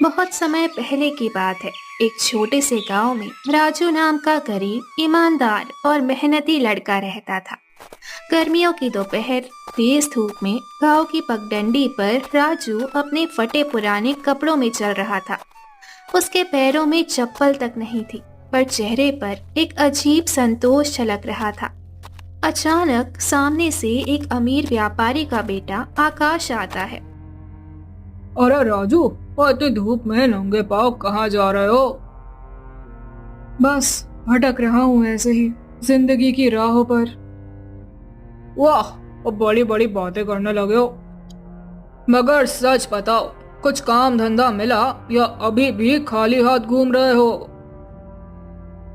बहुत समय पहले की बात है। एक छोटे से गांव में राजू नाम का गरीब, ईमानदार और मेहनती लड़का रहता था। गर्मियों की दोपहर, तेज धूप में गांव की पगडंडी पर राजू अपने फटे पुराने कपड़ों में चल रहा था। उसके पैरों में चप्पल तक नहीं थी, पर चेहरे पर एक अजीब संतोष झलक रहा था। अचानक सामने से एक अमीर व्यापारी का बेटा आकाश आता है। अरे राजू, वो इतनी धूप में नंगे पाँव कहाँ जा रहे हो? बस भटक रहा हूँ ऐसे ही जिंदगी की राहों पर। वाह, अब बड़ी बड़ी बातें करने लगे हो। मगर सच बताओ, कुछ काम धंधा मिला या अभी भी खाली हाथ घूम रहे हो?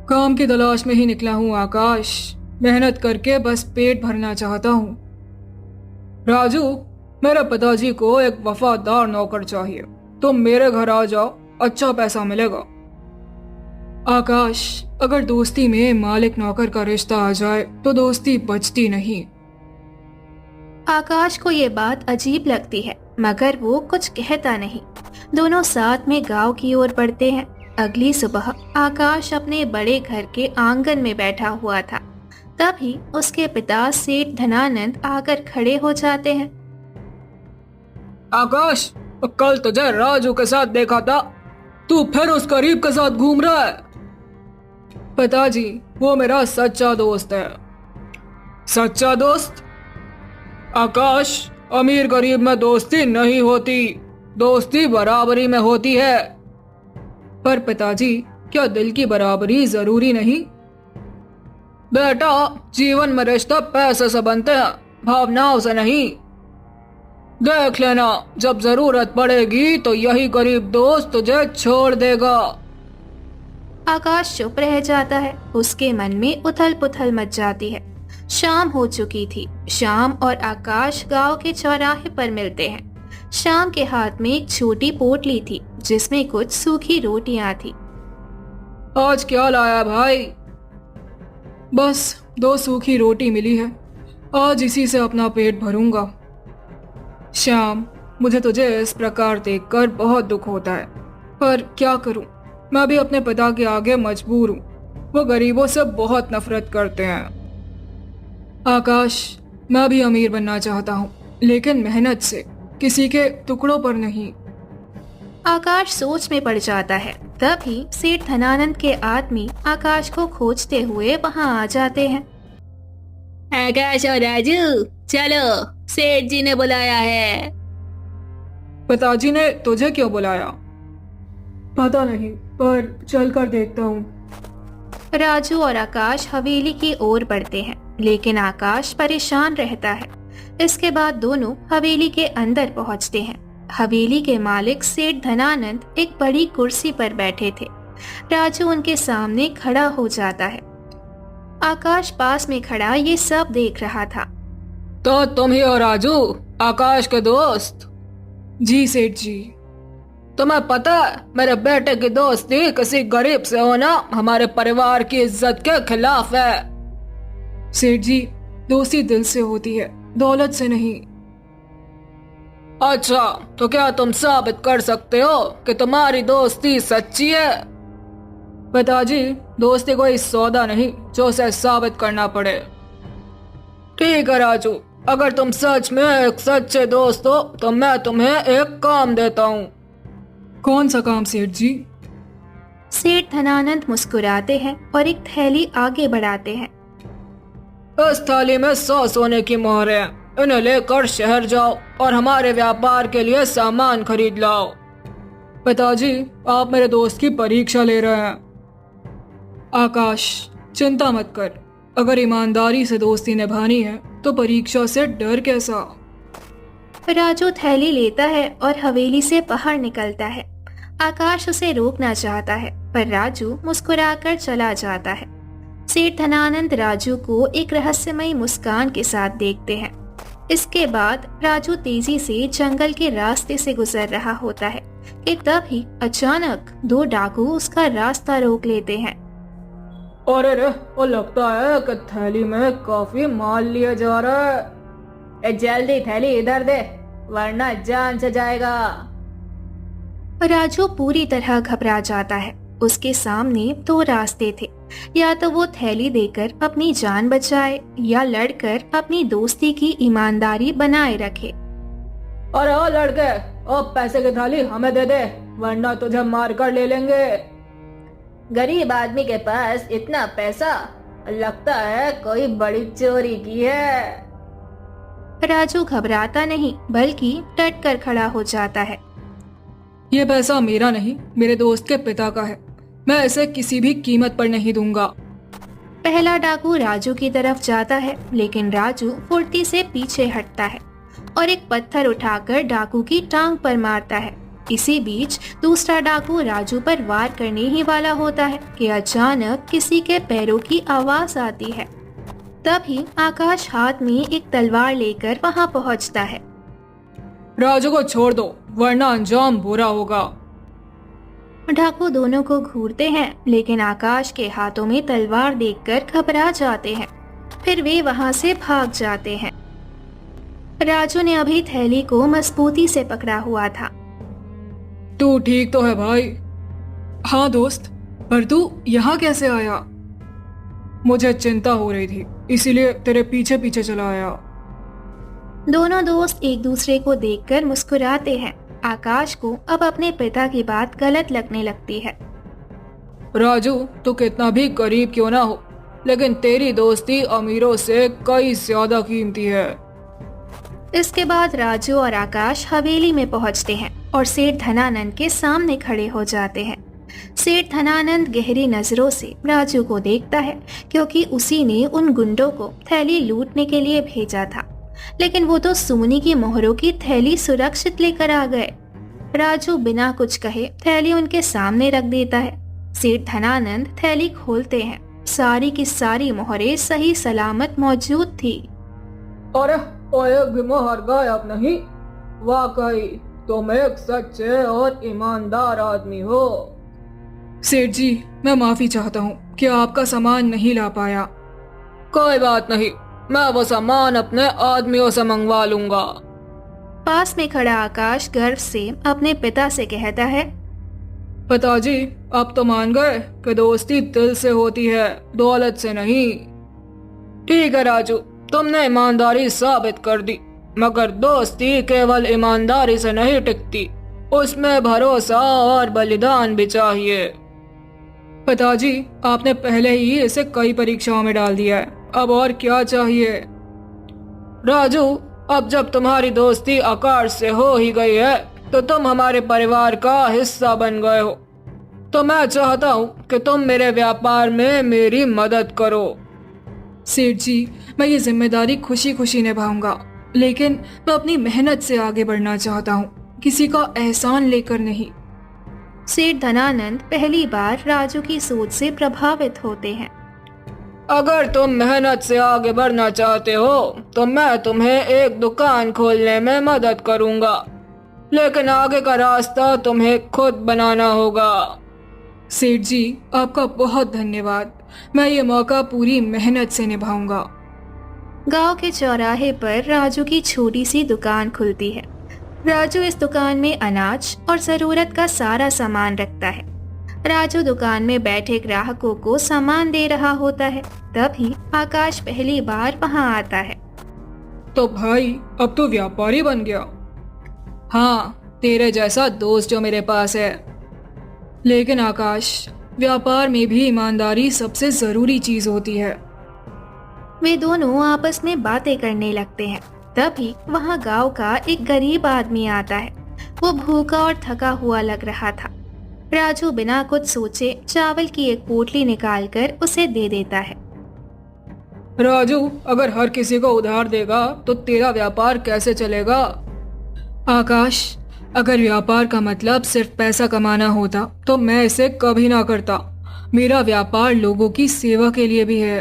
काम की तलाश में ही निकला हूँ आकाश। मेहनत करके बस पेट भरना चाहता हूँ। राजू, मेरे पिताजी को एक वफादार नौकर चाहिए। तुम मेरे घर आ जाओ, अच्छा पैसा मिलेगा। आकाश, अगर दोस्ती में मालिक नौकर का रिश्ता आ जाए तो दोस्ती बचती नहीं। आकाश को ये बात अजीब लगती है, मगर वो कुछ कहता नहीं। दोनों साथ में गांव की ओर बढ़ते हैं। अगली सुबह आकाश अपने बड़े घर के आंगन में बैठा हुआ था। तभी उसके पिता सेठ धनानंद आकर खड़े हो जाते हैं। आकाश, कल तुझे राजू के साथ देखा था, तू फिर उस गरीब के साथ घूम रहा है। पिताजी, वो मेरा सच्चा दोस्त है। सच्चा दोस्त? आकाश, अमीर गरीब में दोस्ती नहीं होती, दोस्ती बराबरी में होती है। पर पिताजी, क्या दिल की बराबरी जरूरी नहीं? बेटा, जीवन में रिश्ता पैसे से बनते हैं, भावनाओं से नहीं। देख लेना, जब जरूरत पड़ेगी तो यही गरीब दोस्त तुझे छोड़ देगा। आकाश चुप रह जाता है। उसके मन में उथल पुथल मच जाती है। शाम हो चुकी थी। शाम और आकाश गांव के चौराहे पर मिलते हैं। शाम के हाथ में एक छोटी पोटली थी जिसमें कुछ सूखी रोटियां थी। आज क्या लाया भाई? बस 2 सूखी रोटी मिली है, आज इसी से अपना पेट भरूंगा। श्याम, मुझे तुझे इस प्रकार देखकर बहुत दुख होता है, पर क्या करूं, मैं भी अपने पिता के आगे मजबूर हूं। वो गरीबों से बहुत नफरत करते हैं। आकाश, मैं भी अमीर बनना चाहता हूं, लेकिन मेहनत से, किसी के टुकड़ों पर नहीं। आकाश सोच में पड़ जाता है। तभी सेठ धनानंद के आदमी आकाश को खोजते हुए वहां आ जाते हैं। आकाश और राजू, चलो, सेठ जी ने बुलाया है। पिताजी ने तुझे क्यों बुलाया? पता नहीं, पर चलकर देखता हूँ। राजू और आकाश हवेली की ओर बढ़ते हैं, लेकिन आकाश परेशान रहता है। इसके बाद दोनों हवेली के अंदर पहुंचते हैं। हवेली के मालिक सेठ धनानंद एक बड़ी कुर्सी पर बैठे थे। राजू उनके सामने खड़ा हो जाता है। आकाश पास में खड़ा ये सब देख रहा था। तो तुम ही हो राजू, आकाश के दोस्त? जी सेठ जी। तुम्हें पता है, मेरे बेटे की दोस्ती किसी गरीब से होना हमारे परिवार की इज्जत के खिलाफ है। सेठ जी, दोस्ती दिल से होती है, दौलत से नहीं। अच्छा, तो क्या तुम साबित कर सकते हो कि तुम्हारी दोस्ती सच्ची है? पिताजी, दोस्ती कोई सौदा नहीं जो उसे साबित करना पड़े। ठीक है राजू, अगर तुम सच में एक सच्चे दोस्त हो तो मैं तुम्हें एक काम देता हूँ। कौन सा काम सेठ जी? सेठ धनानंद मुस्कुराते हैं और एक थैली आगे बढ़ाते हैं। इस थाली में 100 सोने की मोहर है, इन्हें लेकर शहर जाओ और हमारे व्यापार के लिए सामान खरीद लाओ। पिताजी, आप मेरे दोस्त की परीक्षा ले रहे हैं। आकाश, चिंता मत कर, अगर ईमानदारी से दोस्ती निभानी है तो परीक्षा से डर कैसा। राजू थैली लेता है और हवेली से बाहर निकलता है। आकाश उसे रोकना चाहता है, पर राजू मुस्कुराकर चला जाता है। सेठ धनानंद राजू को एक रहस्यमयी मुस्कान के साथ देखते हैं। इसके बाद राजू तेजी से जंगल के रास्ते से गुजर रहा होता है कि तभी अचानक 2 डाकू उसका रास्ता रोक लेते हैं। अरे रे, वो लगता है कि थैली में काफी माल लिया जा रहा है। जल्दी थैली इधर दे, वरना जान से जाएगा। राजू पूरी तरह घबरा जाता है। उसके सामने दो रास्ते थे, या तो वो थैली देकर अपनी जान बचाए या लड़कर अपनी दोस्ती की ईमानदारी बनाए रखे। अरे ओ लड़के, ओ पैसे की थाली हमें दे दे, वरना तुझे मार कर ले लेंगे। गरीब आदमी के पास इतना पैसा, लगता है कोई बड़ी चोरी की है। राजू घबराता नहीं बल्कि डट कर खड़ा हो जाता है। ये पैसा मेरा नहीं, मेरे दोस्त के पिता का है। मैं इसे किसी भी कीमत पर नहीं दूंगा। पहला डाकू राजू की तरफ जाता है, लेकिन राजू फुर्ती से पीछे हटता है और एक पत्थर उठाकर डाकू की टांग पर मारता है। इसी बीच दूसरा डाकू राजू पर वार करने ही वाला होता है कि अचानक किसी के पैरों की आवाज आती है। तभी आकाश हाथ में एक तलवार लेकर वहां पहुंचता है। राजू को छोड़ दो, वरना अंजाम बुरा होगा। डाकू दोनों को घूरते हैं, लेकिन आकाश के हाथों में तलवार देखकर घबरा जाते हैं। फिर वे वहां से भाग जाते हैं। राजू ने अभी थैली को मजबूती से पकड़ा हुआ था। तू ठीक तो है भाई? हाँ दोस्त, पर तू यहाँ कैसे आया? मुझे चिंता हो रही थी, इसीलिए तेरे पीछे पीछे चला आया। दोनों दोस्त एक दूसरे को देखकर मुस्कुराते हैं। आकाश को अब अपने पिता की बात गलत लगने लगती है। राजू, तू कितना भी गरीब क्यों ना हो, लेकिन तेरी दोस्ती अमीरों से कई ज्यादा कीमती है। इसके बाद राजू और आकाश हवेली में पहुंचते हैं और सेठ धनानंद के सामने खड़े हो जाते हैं। सेठ धनानंद गहरी नजरों से राजू को देखता है, क्योंकि उसी ने उन गुंडों को थैली लूटने के लिए भेजा था, लेकिन वो तो सोने की मोहरों की थैली सुरक्षित लेकर आ गए। राजू बिना कुछ कहे थैली उनके सामने रख देता है। सेठ धनानंद थैली खोलते हैं। सारी की सारी मोहरें सही सलामत मौजूद थी। अरे एक भी मोहर गायब नहीं। वाकई तुम एक सच्चे और ईमानदार आदमी हो। सेठ जी, मैं माफी चाहता हूँ कि आपका सामान नहीं ला पाया। कोई बात नहीं, मैं वो सामान अपने आदमियों से मंगवा लूंगा। पास में खड़ा आकाश गर्व से अपने पिता से कहता है, पिताजी, आप तो मान गए कि दोस्ती दिल से होती है, दौलत से नहीं। ठीक है राजू, तुमने ईमानदारी साबित कर दी, मगर दोस्ती केवल ईमानदारी से नहीं टिकती, उसमें भरोसा और बलिदान भी चाहिए। पिताजी, आपने पहले ही इसे कई परीक्षाओं में डाल दिया है, अब और क्या चाहिए? राजू, अब जब तुम्हारी दोस्ती आकाश से हो ही गई है, तो तुम हमारे परिवार का हिस्सा बन गए हो, तो मैं चाहता हूँ कि तुम मेरे व्यापार में मेरी मदद करो। सेठ जी, मैं ये जिम्मेदारी खुशी खुशी निभाऊंगा, लेकिन मैं अपनी मेहनत से आगे बढ़ना चाहता हूँ, किसी का एहसान लेकर नहीं। सेठ धनानंद पहली बार राजू की सोच से प्रभावित होते हैं। अगर तुम मेहनत से आगे बढ़ना चाहते हो तो मैं तुम्हें एक दुकान खोलने में मदद करूंगा, लेकिन आगे का रास्ता तुम्हें खुद बनाना होगा। सेठ जी, आपका बहुत धन्यवाद, मैं ये मौका पूरी मेहनत से निभाऊंगा। गांव के चौराहे पर राजू की छोटी सी दुकान खुलती है। राजू इस दुकान में अनाज और जरूरत का सारा सामान रखता है। राजू दुकान में बैठे ग्राहकों को सामान दे रहा होता है, तभी आकाश पहली बार वहां आता है। तो भाई, अब तो व्यापारी बन गया। हाँ, तेरे जैसा दोस्त जो मेरे पास है। लेकिन आकाश, व्यापार में भी ईमानदारी सबसे जरूरी चीज होती है। वे दोनों आपस में बातें करने लगते हैं। तभी वहां गांव का एक गरीब आदमी आता है। वो भूखा और थका हुआ लग रहा था। राजू बिना कुछ सोचे चावल की एक पोटली निकालकर उसे दे देता है। राजू, अगर हर किसी को उधार देगा तो तेरा व्यापार कैसे चलेगा? आकाश, अगर व्यापार का मतलब सिर्फ पैसा कमाना होता तो मैं इसे कभी ना करता। मेरा व्यापार लोगों की सेवा के लिए भी है।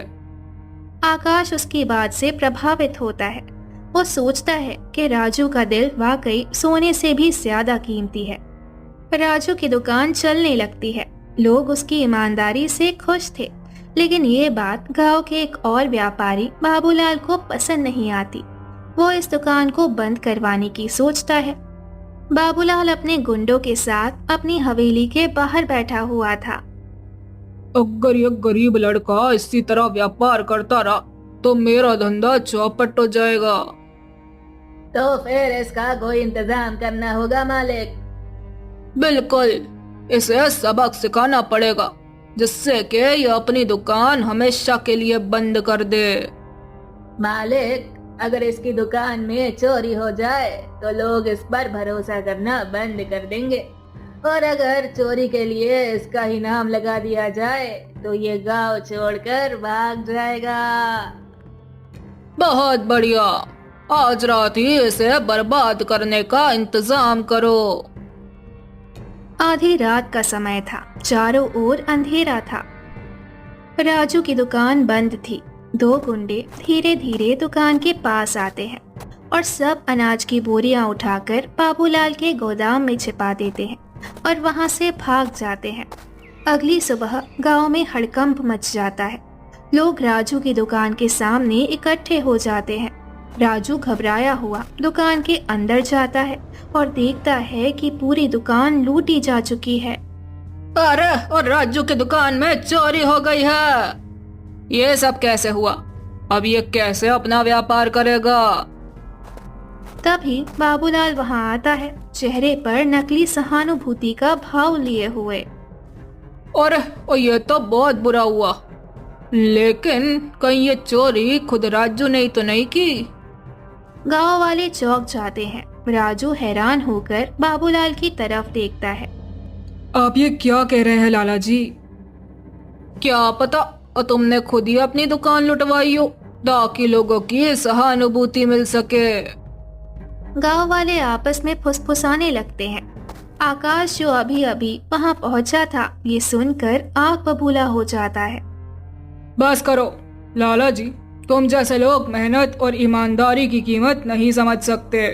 आकाश उसकी बात से प्रभावित होता है। वो सोचता है कि राजू का दिल वाकई सोने से भी ज्यादा कीमती है। राजू की दुकान चलने लगती है। लोग उसकी ईमानदारी से खुश थे, लेकिन ये बात गांव के एक और व्यापारी बाबूलाल को पसंद नहीं आती। वो इस दुकान को बंद करवाने की सोचता है। बाबूलाल अपने गुंडों के साथ अपनी हवेली के बाहर बैठा हुआ था। अगर ये गरीब लड़का इसी तरह व्यापार करता रहा तो मेरा धंधा चौपट हो जाएगा। तो फिर इसका कोई इंतजाम करना होगा मालिक। बिल्कुल, इसे सबक सिखाना पड़ेगा जिससे कि ये अपनी दुकान हमेशा के लिए बंद कर दे। मालिक, अगर इसकी दुकान में चोरी हो जाए तो लोग इस पर भरोसा करना बंद कर देंगे, और अगर चोरी के लिए इसका इनाम लगा दिया जाए तो ये गांव छोड़कर भाग जाएगा। बहुत बढ़िया, आज रात ही इसे बर्बाद करने का इंतजाम करो। आधी रात का समय था, चारों ओर अंधेरा था। राजू की दुकान बंद थी। दो गुंडे धीरे धीरे दुकान के पास आते हैं और सब अनाज की बोरियां उठाकर बाबूलाल के गोदाम में छिपा देते हैं और वहां से भाग जाते हैं। अगली सुबह गांव में हड़कंप मच जाता है। लोग राजू की दुकान के सामने इकट्ठे हो जाते हैं। राजू घबराया हुआ दुकान के अंदर जाता है और देखता है कि पूरी दुकान लूटी जा चुकी है। अरे, और राजू की दुकान में चोरी हो गई है। ये सब कैसे हुआ? अब ये कैसे अपना व्यापार करेगा? तभी बाबूलाल वहां आता है, चेहरे पर नकली सहानुभूति का भाव लिए हुए। और ये तो बहुत बुरा हुआ, लेकिन कहीं ये चोरी खुद राजू ने तो नहीं की? गांव वाले चौंक जाते हैं। राजू हैरान होकर बाबूलाल की तरफ देखता है। आप ये क्या कह रहे हैं लाला जी? क्या पता, और तुमने खुद ही अपनी दुकान लुटवाई हो ताकि लोगों की सहानुभूति मिल सके। गांव वाले आपस में फुसफुसाने लगते हैं। आकाश, जो अभी अभी वहां पहुंचा था, ये सुनकर आग बबूला हो जाता है। बस करो लाला जी, तुम जैसे लोग मेहनत और ईमानदारी की कीमत नहीं समझ सकते।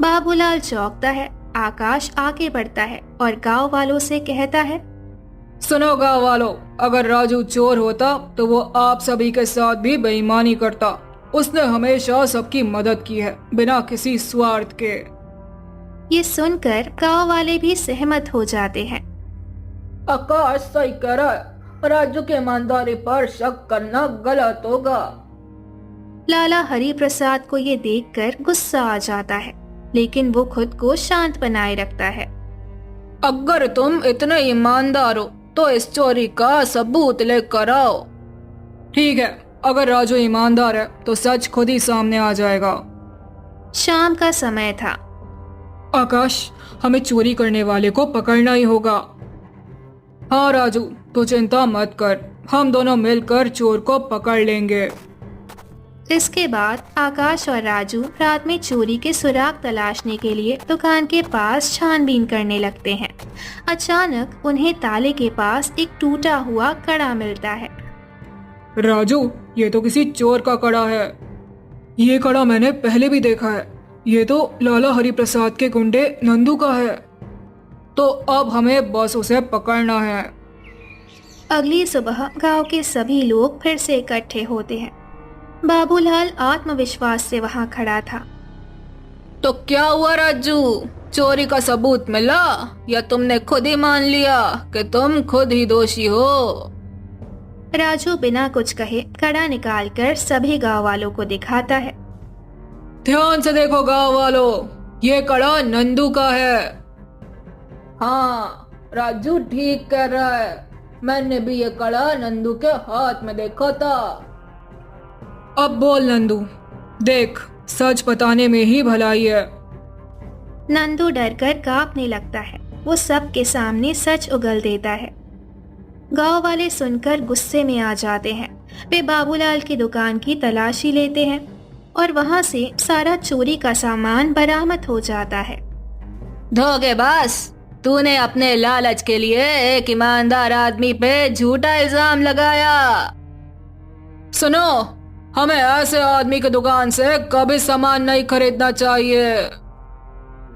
बाबूलाल चौंकता है। आकाश आगे बढ़ता है और गांव वालों से कहता है, सुनो गाँव वालों, अगर राजू चोर होता तो वो आप सभी के साथ भी बेईमानी करता। उसने हमेशा सबकी मदद की है, बिना किसी स्वार्थ के। ये सुनकर गांव वाले भी सहमत हो जाते हैं। आकाश सही कह रहा है, राजू की ईमानदारी पर शक करना गलत होगा। लाला हरि प्रसाद को ये देखकर गुस्सा आ जाता है, लेकिन वो खुद को शांत बनाए रखता है। अगर तुम इतने ईमानदार हो तो इस चोरी का सबूत लेकर आओ। ठीक है, अगर राजू ईमानदार है तो सच खुद ही सामने आ जाएगा। शाम का समय था। आकाश, हमें चोरी करने वाले को पकड़ना ही होगा। हाँ राजू, तो चिंता मत कर, हम दोनों मिलकर चोर को पकड़ लेंगे। इसके बाद आकाश और राजू रात में चोरी के सुराग तलाशने के लिए दुकान के पास छानबीन करने लगते हैं। अचानक उन्हें ताले के पास एक टूटा हुआ कड़ा मिलता है। राजू, ये तो किसी चोर का कड़ा है। ये कड़ा मैंने पहले भी देखा है। ये तो लाला हरि प्रसाद के गुंडे नंदू का है। तो अब हमें बस उसे पकड़ना है। अगली सुबह गांव के सभी लोग फिर से इकट्ठे होते हैं। बाबूलाल आत्मविश्वास से वहां खड़ा था। तो क्या हुआ राजू, चोरी का सबूत मिला या तुमने खुद ही मान लिया कि तुम खुद ही दोषी हो? राजू बिना कुछ कहे कड़ा निकालकर सभी गांव वालों को दिखाता है। ध्यान से देखो गांव वालों, ये कड़ा नंदू का है। हाँ, राजू ठीक कह रहा है, मैंने भी ये कड़ा नंदू के हाथ में देखा था। अब बोल नंदू, देख, सच बताने में ही भलाई है। नंदू डरकर कांपने लगता है। वो सबके सामने सच उगल देता है। गांव वाले सुनकर गुस्से में आ जाते हैं। वे बाबूलाल की दुकान की तलाशी लेते हैं और वहां से सारा चोरी का सामान बरामद हो जाता है। धोखेबाज, तूने अपने लालच के लिए एक ईमानदार आदमी पे झूठा इल्जाम लगाया। सुनो, हमें ऐसे आदमी की दुकान से कभी सामान नहीं खरीदना चाहिए।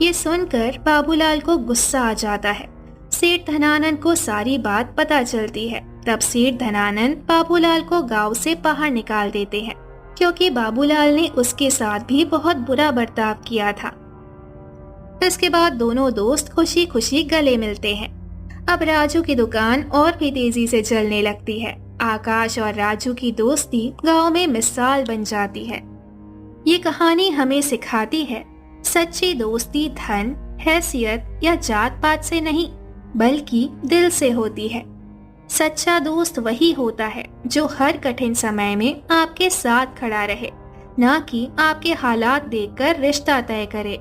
ये सुनकर बाबूलाल को गुस्सा आ जाता है। सेठ धनानंद को सारी बात पता चलती है। तब सेठ धनानंद बाबूलाल को गांव से बाहर निकाल देते हैं, क्योंकि बाबूलाल ने उसके साथ भी बहुत बुरा बर्ताव किया था। इसके बाद दोनों दोस्त खुशी खुशी गले मिलते हैं। अब राजू की दुकान और भी तेजी से चलने लगती है। आकाश और राजू की दोस्ती गांव में मिसाल बन जाती है। ये कहानी हमें सिखाती है, सच्ची दोस्ती धन, हैसियत या जात पात से नहीं, बल्कि दिल से होती है। सच्चा दोस्त वही होता है जो हर कठिन समय में आपके साथ खड़ा रहे, ना कि आपके हालात देखकर रिश्ता तय करे।